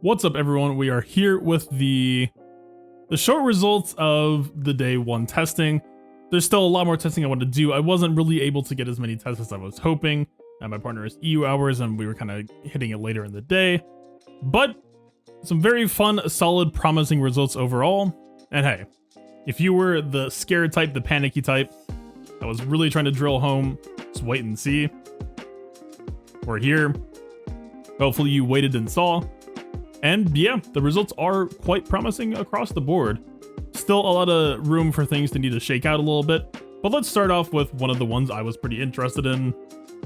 What's up, everyone? We are here with the short results of the day one testing. There's still a lot more testing I want to do. I wasn't really able to get as many tests as I was hoping. My partner is EU hours and we were kind of hitting it later in the day. But some very fun, solid, promising results overall. And hey, if you were the scared type, the panicky type, I was really trying to drill home, just wait and see. We're here. Hopefully you waited and saw. And yeah, the results are quite promising across the board. Still a lot of room for things to need to shake out a little bit, but let's start off with one of the ones I was pretty interested in,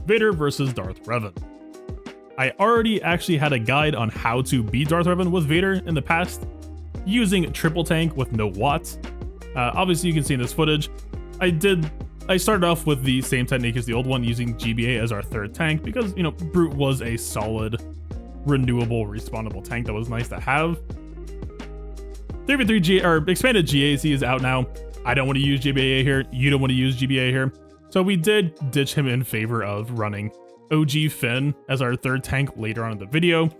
Vader versus Darth Revan. I already actually had a guide on how to beat Darth Revan with Vader in the past, using triple tank with no watts. Obviously you can see in this footage, I started off with the same technique as the old one, using GBA as our third tank, because, you know, Brute was a solid, renewable, respawnable tank that was nice to have. 3v3 or expanded GAC is out now. I don't want to use GBA here. You don't want to use GBA here. So we did ditch him in favor of running OG Finn as our third tank later on in the video.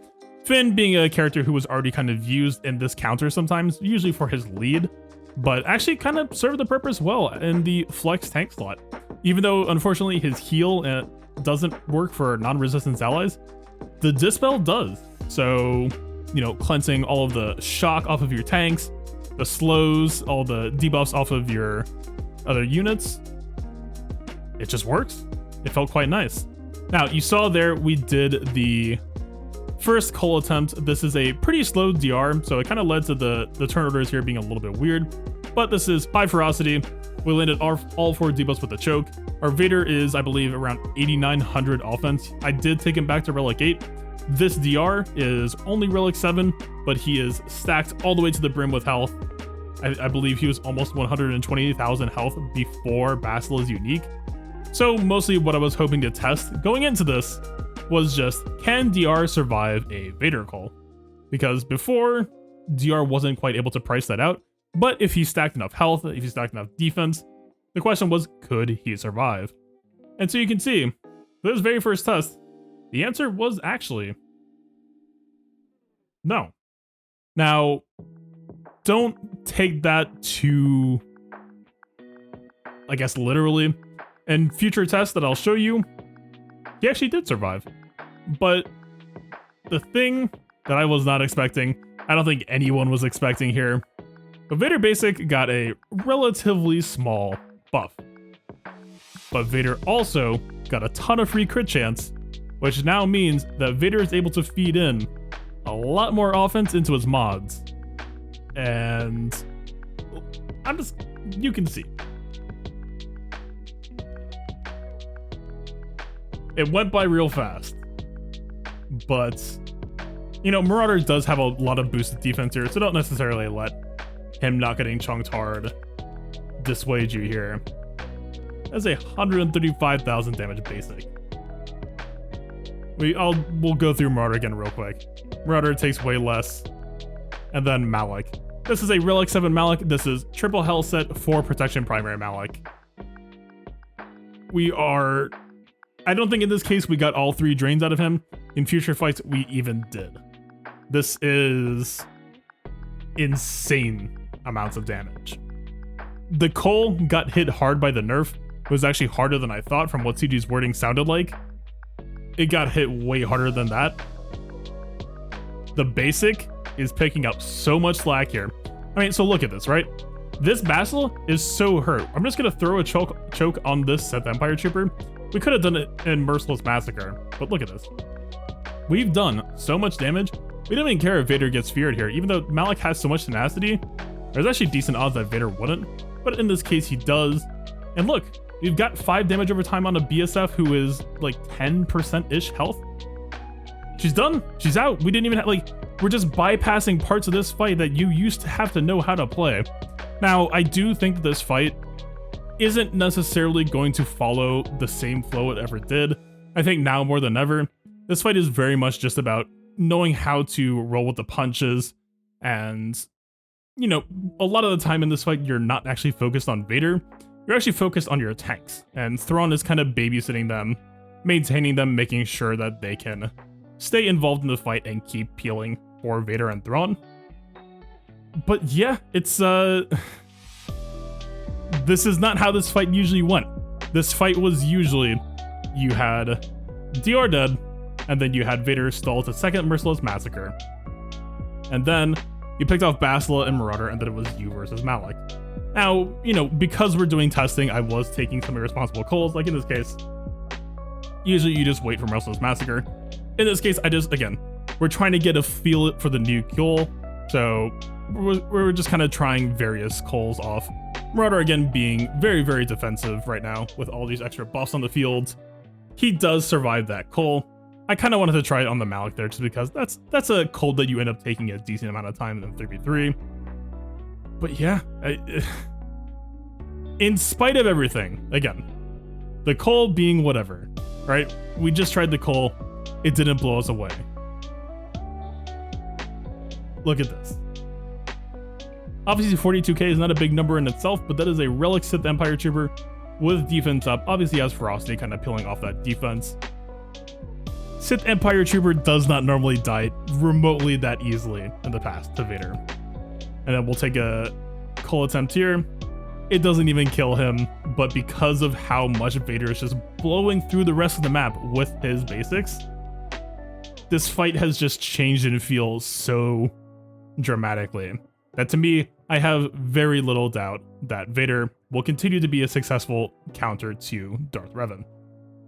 Finn being a character who was already kind of used in this counter sometimes, usually for his lead, but actually kind of served the purpose well in the flex tank slot. Even though, unfortunately, his heal doesn't work for non-resistance allies, the Dispel does. So, you know, cleansing all of the shock off of your tanks, the slows, all the debuffs off of your other units, it just works. It felt quite nice. Now, you saw there we did the first call attempt. This is a pretty slow DR, so it kind of led to the turn orders here being a little bit weird. But this is high ferocity. We landed all four debuffs with the choke. Our Vader is, I believe, around 8,900 offense. I did take him back to Relic 8. This DR is only Relic 7, but he is stacked all the way to the brim with health. I believe he was almost 120,000 health before Basel is unique. So mostly what I was hoping to test going into this was just, can DR survive a Vader call? Because before, DR wasn't quite able to price that out. But if he stacked enough health, if he stacked enough defense, the question was, could he survive? And so you can see, for this very first test, the answer was actually no. Now, don't take that too, I guess, literally. In future tests that I'll show you, he actually did survive. But the thing that I was not expecting, I don't think anyone was expecting here, but Vader Basic got a relatively small buff. But Vader also got a ton of free crit chance, which now means that Vader is able to feed in a lot more offense into his mods. And you can see. It went by real fast. But, you know, Marauder does have a lot of boosted defense here, so don't necessarily let him not getting chunked hard dissuade you here. That's a 135,000 damage basic. We'll go through Marauder again real quick. Marauder takes way less. And then Malik. This is a Relic 7 Malik. This is triple health set for protection primary Malik. I don't think in this case we got all three drains out of him. In future fights, we even did. This is insane amounts of damage. The Cole got hit hard by the nerf. It was actually harder than I thought from what CG's wording sounded like. It got hit way harder than that. The basic is picking up so much slack here. I mean, so look at this, right? This Basel is so hurt. I'm just gonna throw a choke on this Sith Empire Trooper. We could have done it in Merciless Massacre, but look at this. We've done so much damage. We don't even care if Vader gets feared here. Even though Malik has so much tenacity, there's actually decent odds that Vader wouldn't. But in this case, he does. And look, we've got 5 damage over time on a BSF who is like 10%-ish health. She's done. She's out. We didn't even have, we're just bypassing parts of this fight that you used to have to know how to play. Now, I do think that this fight isn't necessarily going to follow the same flow it ever did. I think now more than ever, this fight is very much just about knowing how to roll with the punches. And, you know, a lot of the time in this fight, you're not actually focused on Vader. You're actually focused on your tanks. And Thrawn is kind of babysitting them, maintaining them, making sure that they can stay involved in the fight and keep peeling for Vader and Thrawn. But yeah, it's this is not how this fight usually went. This fight was usually you had DR dead, and then you had Vader stall to second Merciless Massacre. And then you picked off Bastila and Marauder, and then it was you versus Malik. Now, you know, because we're doing testing, I was taking some irresponsible calls, like in this case. Usually you just wait for Merciless Massacre. In this case, again, we're trying to get a feel for the new kill, so we're just kind of trying various calls off. Marauder, again, being very, very defensive right now with all these extra buffs on the field. He does survive that call. I kind of wanted to try it on the Malik there just because that's a cold that you end up taking a decent amount of time in 3v3. But yeah, in spite of everything, again, the cold being whatever, right? We just tried the coal. It didn't blow us away. Look at this. Obviously 42k is not a big number in itself, but that is a Relic Sith Empire Trooper with defense up. Obviously has ferocity kind of peeling off that defense. Sith Empire Trooper does not normally die remotely that easily in the past to Vader. And then we'll take a coal attempt here. It doesn't even kill him, but because of how much Vader is just blowing through the rest of the map with his basics, this fight has just changed and feels so dramatically that to me, I have very little doubt that Vader will continue to be a successful counter to Darth Revan.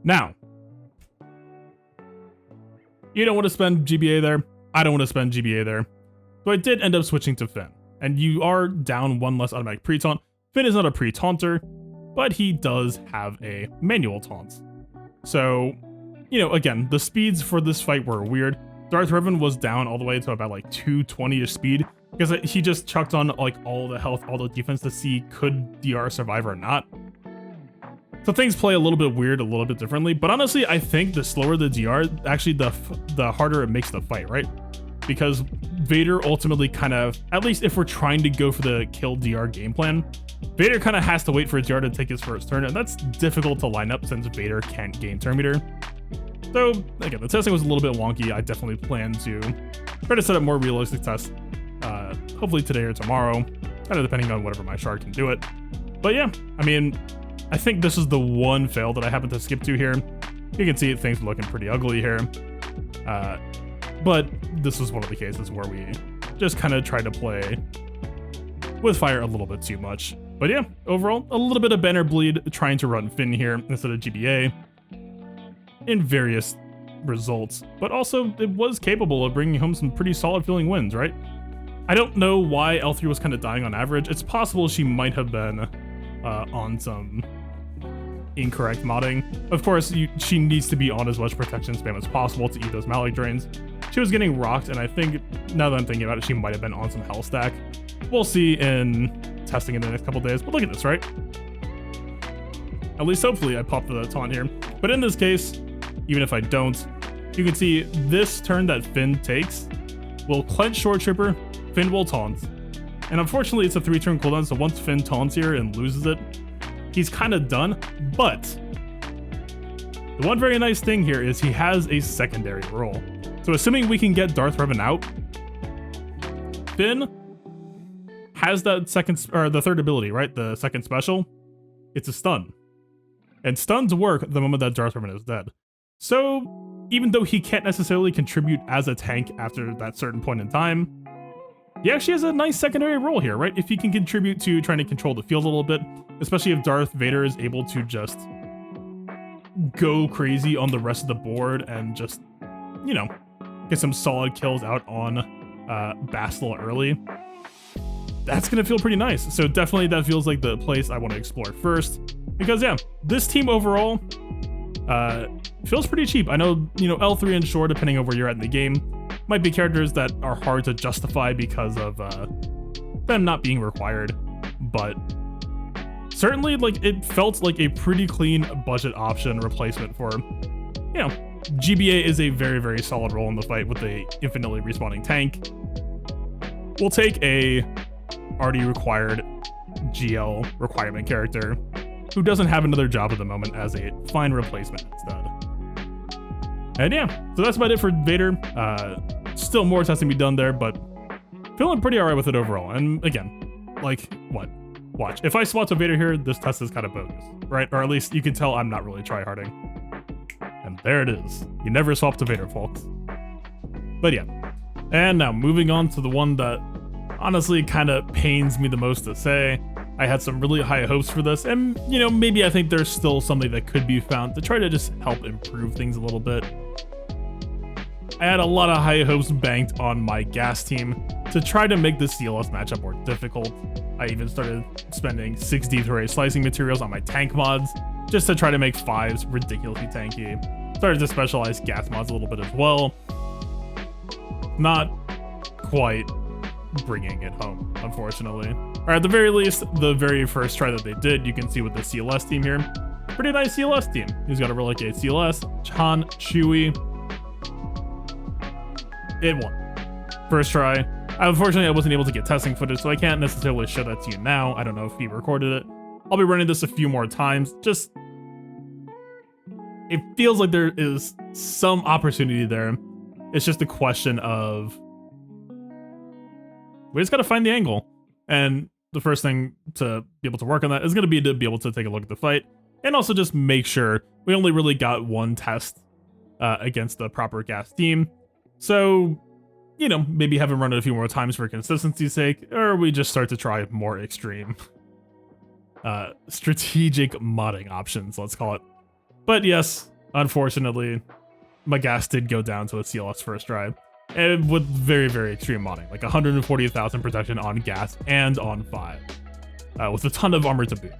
Now, you don't want to spend GBA there. I don't want to spend GBA there. So I did end up switching to Finn. And you are down one less automatic pre-taunt. Finn is not a pre-taunter, but he does have a manual taunt. So, you know, again, the speeds for this fight were weird. Darth Revan was down all the way to about like 220-ish speed because he just chucked on like all the health, all the defense to see could DR survive or not. So things play a little bit weird, a little bit differently, but honestly, I think the slower the DR, actually the harder it makes the fight, right? Because Vader ultimately kind of, at least if we're trying to go for the kill DR game plan, Vader kind of has to wait for DR to take his first turn, and that's difficult to line up since Vader can't gain turn meter. So again, the testing was a little bit wonky. I definitely plan to try to set up more realistic tests, hopefully today or tomorrow, kind of depending on whatever my shard can do it. But yeah, I mean, I think this is the one fail that I happened to skip to here. You can see things looking pretty ugly here. But this was one of the cases where we just kind of tried to play with fire a little bit too much. But yeah, overall, a little bit of banner bleed trying to run Finn here instead of GBA in various results. But also, it was capable of bringing home some pretty solid feeling wins, right? I don't know why L3 was kind of dying on average. It's possible she might have been on some incorrect modding. Of course, she needs to be on as much protection spam as possible to eat those Malik drains. She was getting rocked, and I think, now that I'm thinking about it, she might have been on some hell stack. We'll see in testing in the next couple days, but look at this, right? At least hopefully I pop the taunt here. But in this case, even if I don't, you can see this turn that Finn takes will clench Short Trooper, Finn will taunt. And unfortunately, it's a 3-turn cooldown, so once Finn taunts here and loses it, he's kind of done. But the one very nice thing here is he has a secondary role. So assuming we can get Darth Revan out, Finn has that the third ability, right? The second special. It's a stun. And stuns work the moment that Darth Revan is dead. So even though he can't necessarily contribute as a tank after that certain point in time, he actually has a nice secondary role here, right? If he can contribute to trying to control the field a little bit, especially if Darth Vader is able to just go crazy on the rest of the board and just, you know, get some solid kills out on Bastila early, that's gonna feel pretty nice. So definitely that feels like the place I want to explore first, because yeah, this team overall feels pretty cheap. I know, you know, L3 and Shore, depending on where you're at in the game, might be characters that are hard to justify because of them not being required, but certainly like it felt like a pretty clean budget option replacement for, you know, GBA is a very, very solid role in the fight with a infinitely respawning tank. We'll take a already required GL requirement character who doesn't have another job at the moment as a fine replacement instead. And yeah, so that's about it for Vader. Still more testing to be done there, but feeling pretty alright with it overall. And again, like, what? Watch. If I swap to Vader here, this test is kind of bogus, right? Or at least you can tell I'm not really tryharding. And there it is. You never swap to Vader, folks. But yeah. And now moving on to the one that honestly kind of pains me the most to say. I had some really high hopes for this, and you know, maybe I think there's still something that could be found to try to just help improve things a little bit. I had a lot of high hopes banked on my gas team to try to make the CLS matchup more difficult. I even started spending 6 deep array slicing materials on my tank mods just to try to make 5s ridiculously tanky. Started to specialize gas mods a little bit as well. Not quite bringing it home, unfortunately. Or at the very least, the very first try that they did, you can see with the CLS team here. Pretty nice CLS team. He's got a Relic 8 CLS, Han, Chewie. It won. First try. Unfortunately, I wasn't able to get testing footage, so I can't necessarily show that to you now. I don't know if he recorded it. I'll be running this a few more times. Just, it feels like there is some opportunity there. It's just a question of, we just got to find the angle. And the first thing to be able to work on that is going to be able to take a look at the fight and also just make sure we only really got one test against the proper gas team. So, you know, maybe have him run it a few more times for consistency's sake, or we just start to try more extreme strategic modding options, let's call it. But yes, unfortunately, my gas did go down to a CLS first try, and with very, very extreme modding, like 140,000 protection on gas and on 5, with a ton of armor to boot.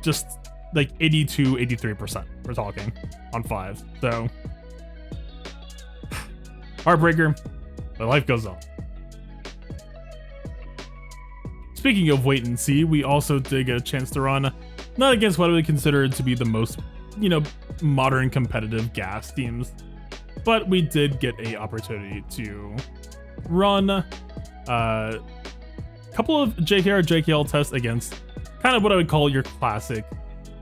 Just like 82, 83% we're talking on 5. So, heartbreaker, but life goes on. Speaking of wait and see, we also did get a chance to run, not against what I would consider to be the most, you know, modern competitive gas teams, but we did get a opportunity to run a couple of JKR, JKL tests against kind of what I would call your classic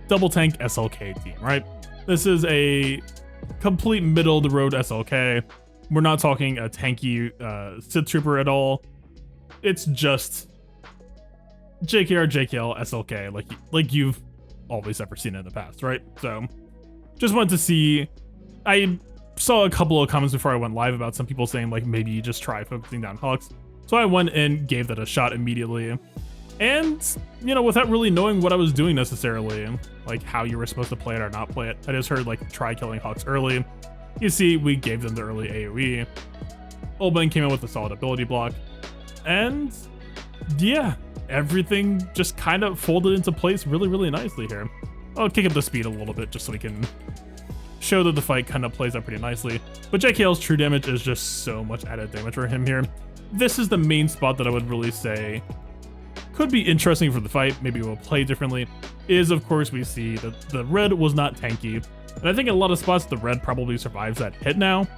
double tank SLK team, right? This is a complete middle of the road SLK. We're not talking a tanky Sith Trooper at all. It's just JKR, JKL, SLK, like you've always ever seen it in the past, right? So just wanted to see. I saw a couple of comments before I went live about some people saying like maybe you just try focusing down Hux. So I went and gave that a shot immediately. And, you know, without really knowing what I was doing necessarily, like how you were supposed to play it or not play it, I just heard like try killing Hux early. You see, we gave them the early AoE. Olben came in with a solid ability block. And yeah, everything just kind of folded into place really, really nicely here. I'll kick up the speed a little bit just so we can show that the fight kind of plays out pretty nicely. But JKL's true damage is just so much added damage for him here. This is the main spot that I would really say could be interesting for the fight. Maybe we'll play differently. Is, of course, we see that the red was not tanky. And I think in a lot of spots, the red probably survives that hit now.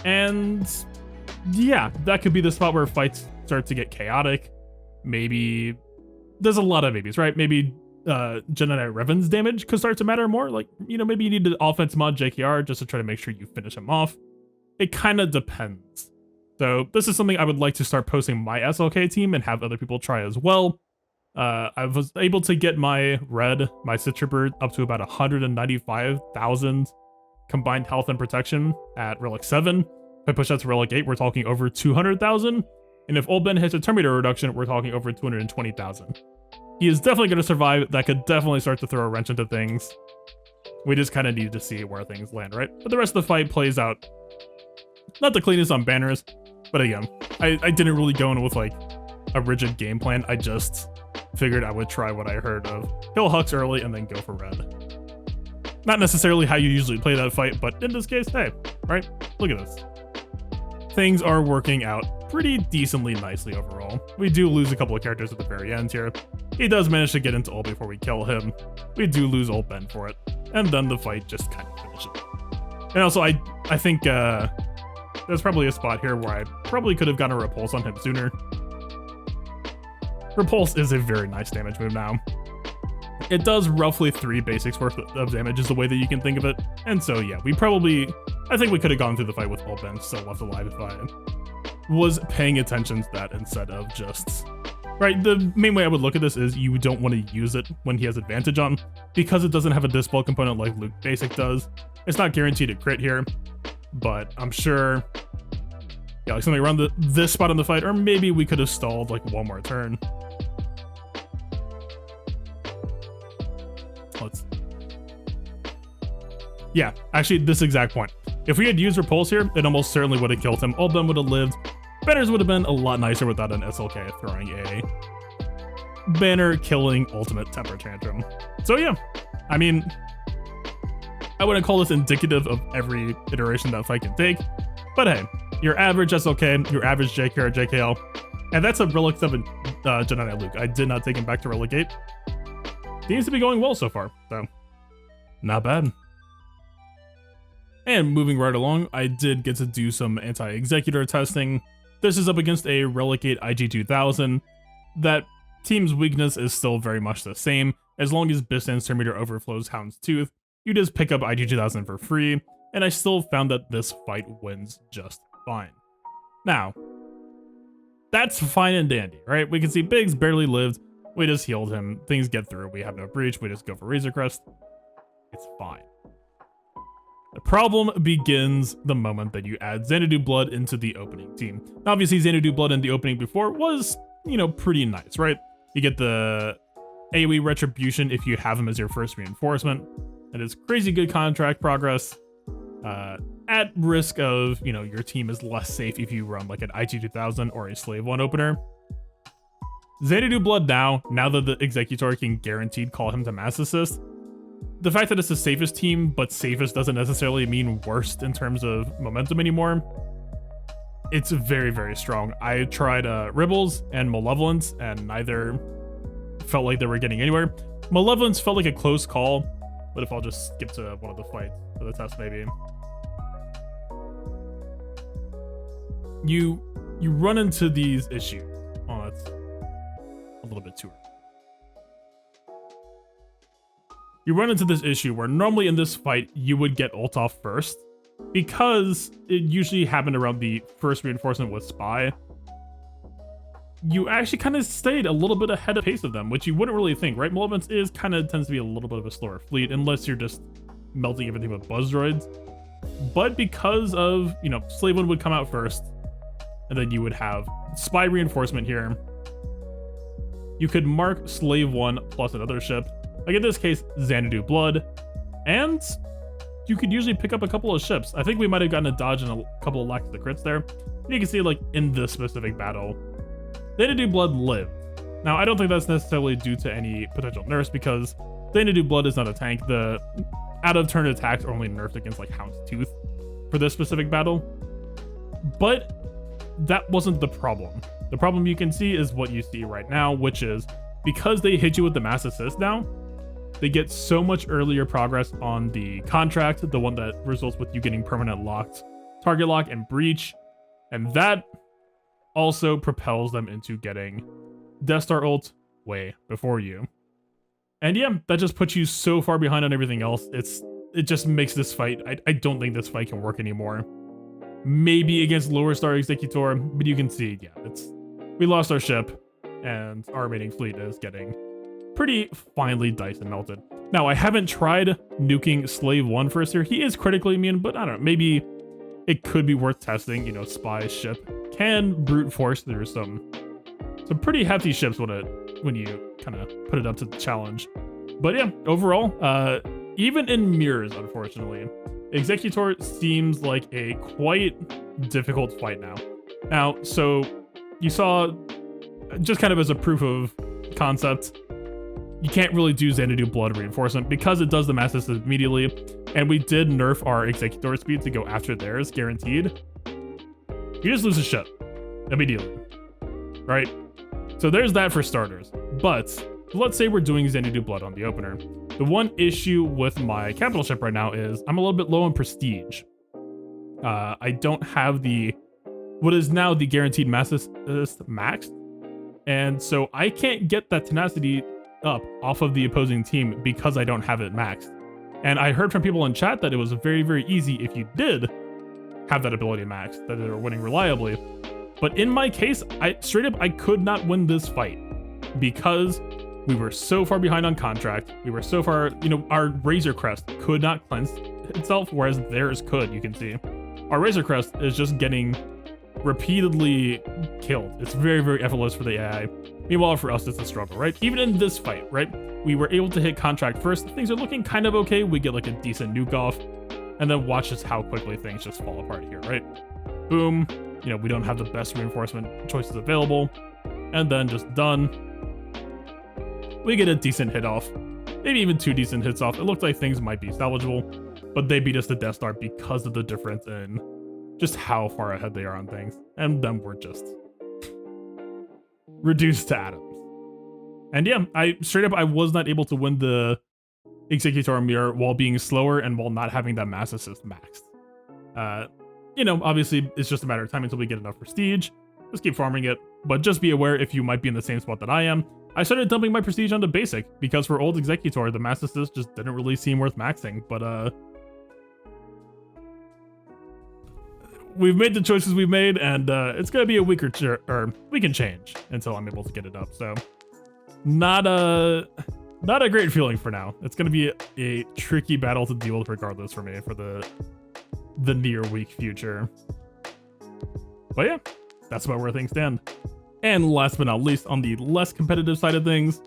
And yeah, that could be the spot where fights start to get chaotic. Maybe there's a lot of maybes, right? Maybe Jedi Revan's damage could start to matter more. Like, you know, maybe you need to offense mod JKR just to try to make sure you finish him off. It kind of depends. So this is something I would like to start posting my SLK team and have other people try as well. I was able to get my Sith Trooper up to about 195,000 combined health and protection at Relic 7. If I push that to Relic 8, we're talking over 200,000. And if Olben hits a Terminator reduction, we're talking over 220,000. He is definitely going to survive. That could definitely start to throw a wrench into things. We just kind of need to see where things land, right? But the rest of the fight plays out not the cleanest on banners, but again, I didn't really go in with like a rigid game plan. I just figured I would try what I heard of kill Hux early and then go for red. Not necessarily how you usually play that fight, but in this case, hey, right? Look at this. Things are working out pretty decently nicely overall. We do lose a couple of characters at the very end here. He does manage to get into ult before we kill him. We do lose ult Ben for it. And then the fight just kind of finishes. And also, I think there's probably a spot here where I probably could have gotten a repulse on him sooner. Repulse is a very nice damage move now. It does roughly 3 basics worth of damage is the way that you can think of it. And so yeah, I think we could have gone through the fight with Olben still left alive was paying attention to that instead of just... Right, the main way I would look at this is you don't want to use it when he has advantage on, because it doesn't have a dispel component like Luke Basic does. It's not guaranteed to crit here, but I'm sure, yeah, like something around this spot in the fight, or maybe we could have stalled like one more turn. Yeah, actually this exact point. If we had used Repulse here, it almost certainly would have killed him. All of them would have lived. Banners would have been a lot nicer without an SLK throwing a banner killing ultimate temper tantrum. So yeah, I mean, I wouldn't call this indicative of every iteration that fight can take, but hey, your average SLK, your average JK or JKL, and that's a Relic 7 Jedi Knight Luke. I did not take him back to Relegate. Seems to be going well so far, so not bad. And moving right along, I did get to do some anti-Executor testing. This is up against a Relegate IG-2000. That team's weakness is still very much the same. As long as Distance Terminator overflows Hound's Tooth, you just pick up IG-2000 for free, and I still found that this fight wins just fine. Now, that's fine and dandy, right? We can see Biggs barely lived. We just healed him. Things get through. We have no breach. We just go for Razor Crest. It's fine. The problem begins the moment that you add Xanadu Blood into the opening team. Obviously, Xanadu Blood in the opening before was, you know, pretty nice, right? You get the AoE Retribution if you have him as your first reinforcement. And it's crazy good contract progress. At risk of, you know, your team is less safe if you run like an IG-2000 or a Slave 1 opener. Xanadu Blood now that the Executor can guaranteed call him to Mass Assist, the fact that it's the safest team, but safest doesn't necessarily mean worst in terms of momentum anymore. It's very, very strong. I tried Ribbles and Malevolence, and neither felt like they were getting anywhere. Malevolence felt like a close call, but if I'll just skip to one of the fights for the test, maybe. You run into these issues. Oh, that's a little bit too early. You run into this issue where normally in this fight, you would get ult off first, because it usually happened around the first reinforcement with Spy. You actually kind of stayed a little bit ahead of pace of them, which you wouldn't really think, right? Malevolence tends to be a little bit of a slower fleet, unless you're just melting everything with Buzz Droids. But because of, you know, Slave 1 would come out first, and then you would have Spy reinforcement here. You could mark Slave 1 plus another ship, like in this case, Xanadu Blood, and you could usually pick up a couple of ships. I think we might have gotten a dodge and a couple of lacks of the crits there. And you can see, like, in this specific battle, Xanadu Blood lived. Now, I don't think that's necessarily due to any potential nerfs, because Xanadu Blood is not a tank. The out-of-turn attacks are only nerfed against, like, Hound's Tooth for this specific battle. But that wasn't the problem. The problem you can see is what you see right now, which is because they hit you with the Mass Assist now, they get so much earlier progress on the contract, the one that results with you getting permanent locked, target lock, and breach. And that also propels them into getting Death Star ult way before you. And yeah, that just puts you so far behind on everything else. It just makes this fight, I don't think this fight can work anymore. Maybe against lower star Executor, but you can see, yeah, we lost our ship, and our remaining fleet is getting pretty finely diced and melted. Now, I haven't tried nuking Slave 1 first here. He is critically immune, but I don't know, maybe it could be worth testing. You know, Spy's ship can brute force through some pretty hefty ships when you kind of put it up to the challenge. But yeah, overall, even in mirrors, unfortunately, Executor seems like a quite difficult fight now. Now, so you saw, just kind of as a proof of concept, you can't really do Xanadu Blood reinforcement because it does the Mass Assist immediately, and we did nerf our Executor speed to go after theirs, guaranteed. You just lose a ship immediately, right? So there's that for starters. But let's say we're doing Xanadu Blood on the opener. The one issue with my capital ship right now is I'm a little bit low on prestige. I don't have what is now the guaranteed Mass Assist maxed, and so I can't get that tenacity up off of the opposing team because I don't have it maxed. And I heard from people in chat that it was very, very easy if you did have that ability maxed, that they were winning reliably. But in my case, I could not win this fight because we were so far behind on contract. We were so far, our Razor Crest could not cleanse itself, whereas theirs could, you can see. Our Razor Crest is just getting repeatedly killed. It's very, very effortless for the AI. Meanwhile, for us, it's a struggle, right? Even in this fight, right? We were able to hit contract first. Things are looking kind of okay. We get like a decent nuke off, and then watch just how quickly things just fall apart here, right? Boom. We don't have the best reinforcement choices available, and then just done. We get a decent hit off, maybe even 2 decent hits off. It looked like things might be salvageable, but they beat us to Death Star because of the difference in just how far ahead they are on things, and then we're just reduced to atoms. And yeah, I was not able to win the Executor mirror while being slower and while not having that mass assist maxed. Obviously it's just a matter of time until we get enough prestige. Just keep farming it, but just be aware if you might be in the same spot that I am. I started dumping my prestige onto basic because for old Executor, the mass assist just didn't really seem worth maxing, but we've made the choices we've made, and it's gonna be a week or we can change until I'm able to get it up. So not a great feeling for now. It's gonna be a tricky battle to deal with regardless for me for the near week future. But yeah, that's about where things stand. And last but not least, on the less competitive side of things,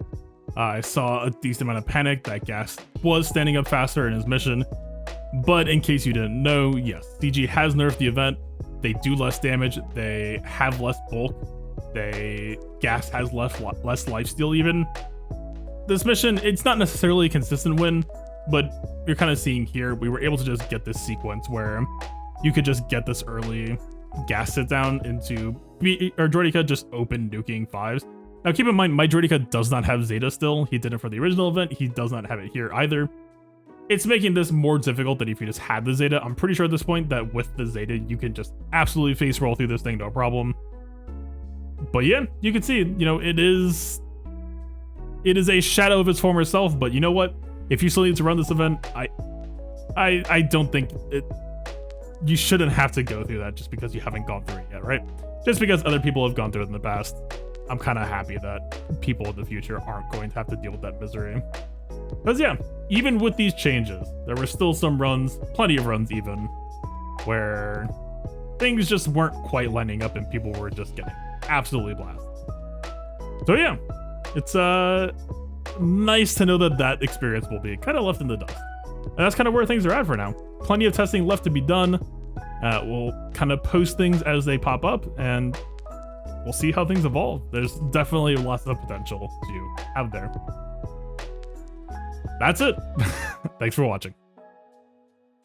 I saw a decent amount of panic that GAS was standing up faster in his mission. But in case you didn't know, yes, CG has nerfed the event. They do less damage. They have less bulk. GAS has less lifesteal even. This mission, it's not necessarily a consistent win, but you're kind of seeing here, we were able to just get this sequence where you could just get this early GAS sit down into or Droideka just open nuking 5s. Now keep in mind, my Droideka does not have Zeta still. He did it for the original event. He does not have it here either. It's making this more difficult than if you just had the Zeta. I'm pretty sure at this point that with the Zeta, you can just absolutely face roll through this thing, no problem. But yeah, you can see, it is a shadow of its former self, but you know what? If you still need to run this event, I don't think you shouldn't have to go through that just because you haven't gone through it yet, right? Just because other people have gone through it in the past, I'm kind of happy that people in the future aren't going to have to deal with that misery. Because yeah, even with these changes, there were still some runs, plenty of runs even, where things just weren't quite lining up and people were just getting absolutely blasted. So yeah, it's nice to know that experience will be kind of left in the dust. And that's kind of where things are at for now. Plenty of testing left to be done. We'll kind of post things as they pop up, and we'll see how things evolve. There's definitely lots of potential to have there. That's it. Thanks for watching.